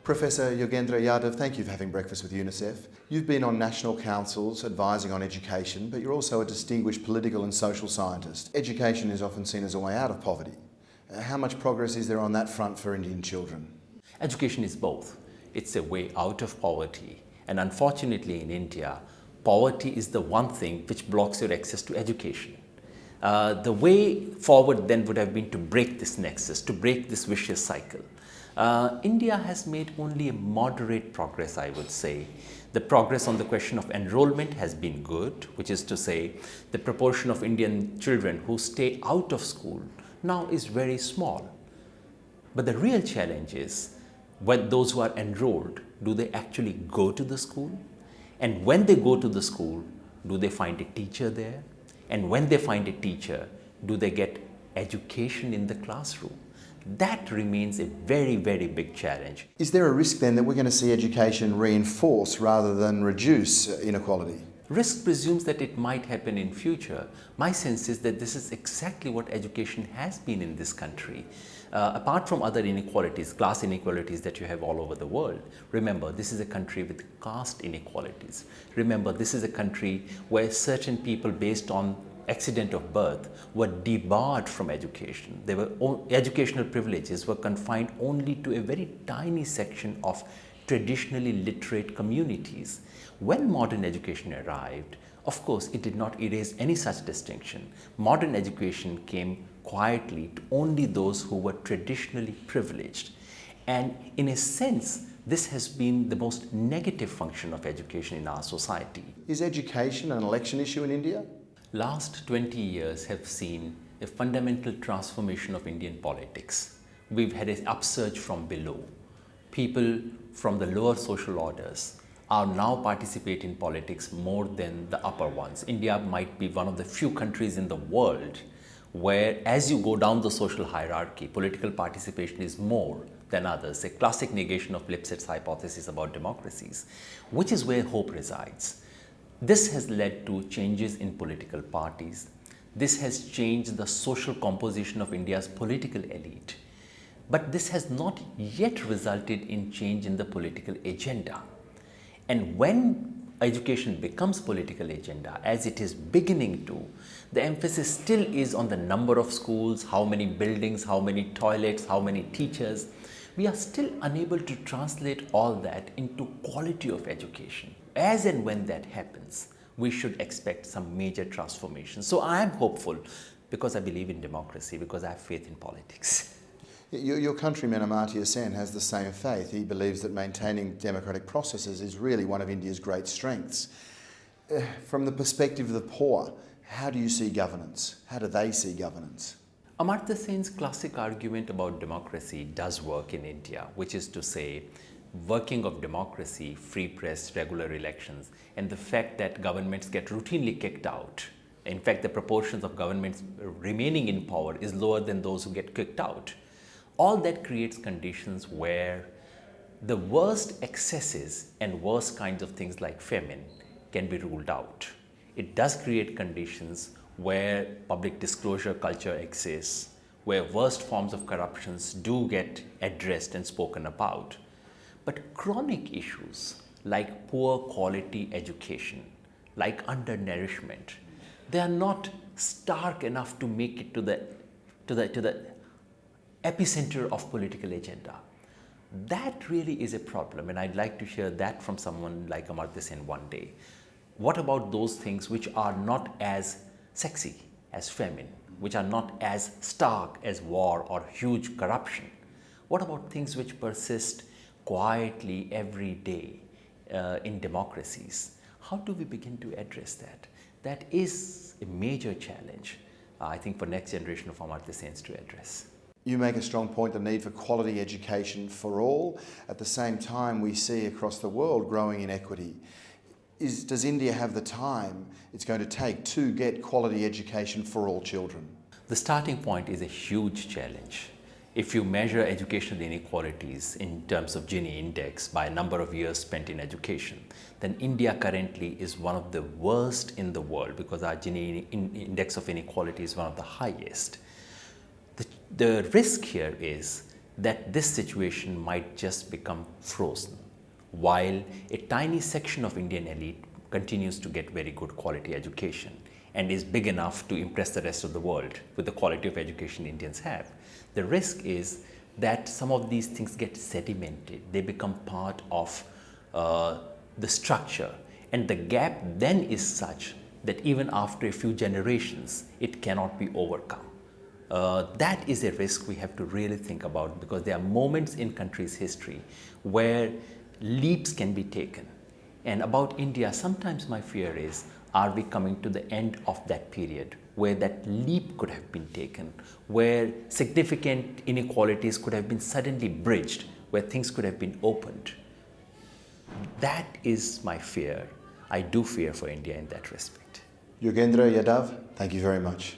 Professor Yogendra Yadav, thank you for having breakfast with UNICEF. You've been on national councils advising on education, but you're also a distinguished political and social scientist. Education is often seen as a way out of poverty. How much progress is there on that front for Indian children? Education is both. It's a way out of poverty, and unfortunately in India, poverty is the one thing which blocks your access to education. The way forward then would have been to break this nexus, to break this vicious cycle. India has made only a moderate progress, I would say. The progress on the question of enrollment has been good, which is to say the proportion of Indian children who stay out of school now is very small. But the real challenge is when those who are enrolled, do they actually go to the school? And when they go to the school, do they find a teacher there? And when they find a teacher, do they get education in the classroom? That remains a very, very big challenge. Is there a risk then that we're going to see education reinforce rather than reduce inequality? Risk presumes that it might happen in future. My sense is that this is exactly what education has been in this country. Apart from other inequalities, class inequalities that you have all over the world, remember this is a country with caste inequalities. Remember this is a country where certain people based on accident of birth were debarred from education. Educational privileges were confined only to a very tiny section of traditionally literate communities. When modern education arrived, of course, it did not erase any such distinction. Modern education came quietly to only those who were traditionally privileged. And in a sense, this has been the most negative function of education in our society. Is education an election issue in India? Last 20 years have seen a fundamental transformation of Indian politics. We've had an upsurge from below. People from the lower social orders are now participating in politics more than the upper ones. India might be one of the few countries in the world where as you go down the social hierarchy, political participation is more than others, a classic negation of Lipset's hypothesis about democracies, which is where hope resides. This has led to changes in political parties. This has changed the social composition of India's political elite. But this has not yet resulted in change in the political agenda. And when education becomes political agenda, as it is beginning to, the emphasis still is on the number of schools, how many buildings, how many toilets, how many teachers. We are still unable to translate all that into quality of education. As and when that happens, we should expect some major transformation. So I am hopeful because I believe in democracy, because I have faith in politics. Your countryman Amartya Sen has the same faith. He believes that maintaining democratic processes is really one of India's great strengths. From the perspective of the poor, how do you see governance? How do they see governance? Amartya Sen's classic argument about democracy does work in India, which is to say, working of democracy, free press, regular elections, and the fact that governments get routinely kicked out. In fact, the proportions of governments remaining in power is lower than those who get kicked out. All that creates conditions where the worst excesses and worst kinds of things like famine can be ruled out. It does create conditions where public disclosure culture exists, where worst forms of corruptions do get addressed and spoken about. But chronic issues like poor quality education, like undernourishment, they are not stark enough to make it to the epicenter of political agenda. That really is a problem, and I'd like to hear that from someone like Amartya Sen one day. What about those things which are not as sexy as famine, which are not as stark as war or huge corruption? What about things which persist quietly every day in democracies? How do we begin to address that? That is a major challenge, I think, for next generation of Amartya Sens to address. You make a strong point, the need for quality education for all. At the same time, we see across the world growing inequity. Does India have the time it's going to take to get quality education for all children? The starting point is a huge challenge. If you measure educational inequalities in terms of Gini index by number of years spent in education, then India currently is one of the worst in the world because our Gini index of inequality is one of the highest. The risk here is that this situation might just become frozen, while a tiny section of Indian elite continues to get very good quality education and is big enough to impress the rest of the world with the quality of education Indians have. The risk is that some of these things get sedimented. They become part of the structure, and the gap then is such that even after a few generations, it cannot be overcome. That is a risk we have to really think about, because there are moments in country's history where leaps can be taken. And about India, sometimes my fear is, are we coming to the end of that period where that leap could have been taken, where significant inequalities could have been suddenly bridged, where things could have been opened? That is my fear. I do fear for India in that respect. Yogendra, Yadav, thank you very much.